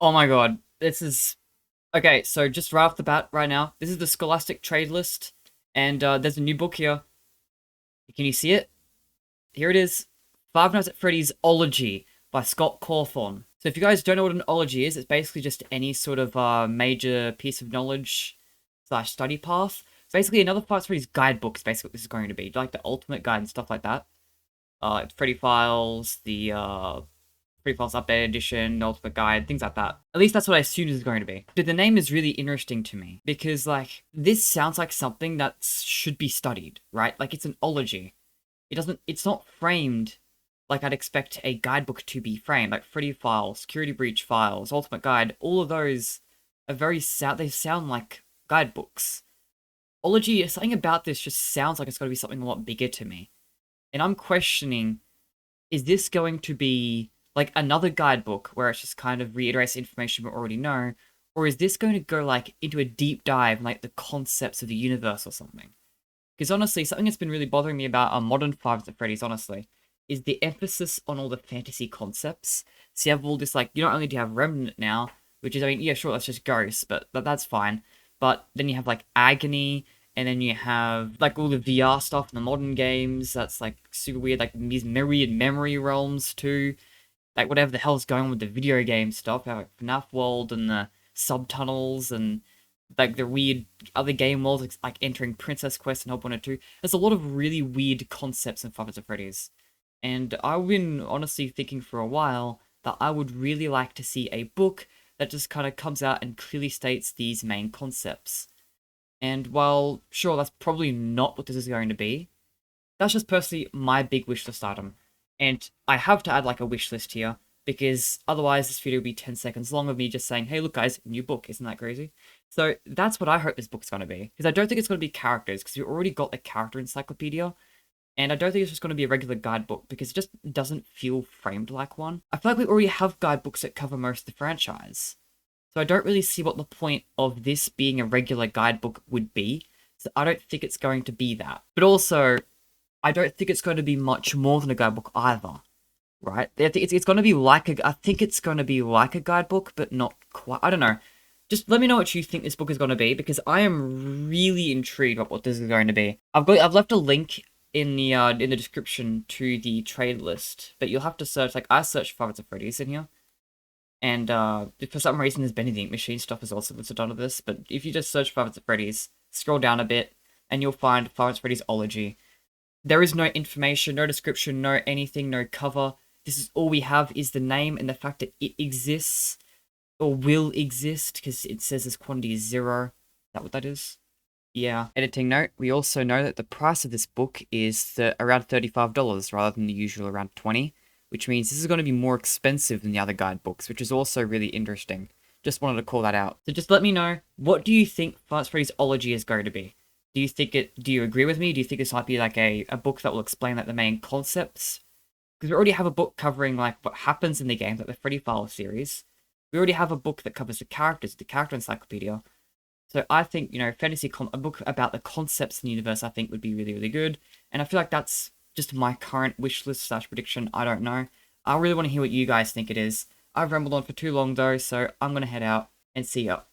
Oh my god, this is... Okay, so just right off the bat right now, this is the Scholastic trade list, and there's a new book here. Can you see it? Here it is. Five Nights at Freddy's OLOGY by Scott Cawthon. So if you guys don't know what an OLOGY is, it's basically just any sort of major piece of knowledge slash study path. It's basically another Five Nights at Freddy's guidebooks, basically what this is going to be. Like the ultimate guide and stuff like that. Freddy Files, the Freddy Files Updated Edition, Ultimate Guide, things like that. At least that's what I assumed it was going to be. But the name is really interesting to me because, like, this sounds like something that should be studied, right? Like, it's an ology. It's not framed like I'd expect a guidebook to be framed. Like Freddy Files, Security Breach Files, Ultimate Guide, all of those are they sound like guidebooks. Ology, something about this just sounds like it's got to be something a lot bigger to me. And I'm questioning, is this going to be like another guidebook where it's just kind of reiterates information we already know, or is this going to go like into a deep dive in like the concepts of the universe or something? Because honestly, something that's been really bothering me about modern Five Nights at Freddy's, honestly, is the emphasis on all the fantasy concepts. So you have all this, like, you not only do you have Remnant now, which is, I mean, yeah, sure, that's just Ghosts, but that's fine. But then you have, like, Agony, and then you have, like, all the VR stuff in the modern games. That's, like, super weird. Like, these myriad memory realms, too. Like, whatever the hell's going on with the video game stuff. Like, Fnaf World and the subtunnels and like the weird other game worlds, like entering Princess Quest and Help Wanted 2. There's a lot of really weird concepts in Five Nights at Freddy's. And I've been honestly thinking for a while that I would really like to see a book that just kind of comes out and clearly states these main concepts. And while, sure, that's probably not what this is going to be, that's just personally my big wish list item. And I have to add like a wish list here, because otherwise this video would be 10 seconds long of me just saying, hey, look guys, new book, isn't that crazy? So that's what I hope this book's going to be, because I don't think it's going to be characters, because we've already got a character encyclopedia, and I don't think it's just going to be a regular guidebook, because it just doesn't feel framed like one. I feel like we already have guidebooks that cover most of the franchise, so I don't really see what the point of this being a regular guidebook would be, so I don't think it's going to be that. But also, I don't think it's going to be much more than a guidebook either, right? I think it's going to be like I think it's going to be like a guidebook, but not quite. I don't know. Just let me know what you think this book is going to be, because I am really intrigued about what this is going to be. I've left a link in the description to the trade list, but you'll have to search. Like, I searched Five Nights at Freddy's in here, and for some reason there's vending machine stuff is also listed under this. But if you just search Five Nights at Freddy's, scroll down a bit, and you'll find Five Nights at Freddy's OLOGY. There is no information, no description, no anything, no cover. This is all we have is the name and the fact that it exists, or will exist, because it says this quantity is 0. Is that what that is? Yeah. Editing note, we also know that the price of this book is around $35 rather than the usual around $20, which means this is going to be more expensive than the other guidebooks, which is also really interesting. Just wanted to call that out. So just let me know, what do you think Five Nights at Freddy's OLOGY is going to be? Do you agree with me? Do you think this might be like a book that will explain like the main concepts? Because we already have a book covering like what happens in the game, like the Freddy Files series. We already have a book that covers the characters, the character encyclopedia. So I think, you know, a book about the concepts in the universe, I think would be really, really good. And I feel like that's just my current wish list slash prediction. I don't know. I really want to hear what you guys think it is. I've rambled on for too long though, so I'm going to head out and see ya.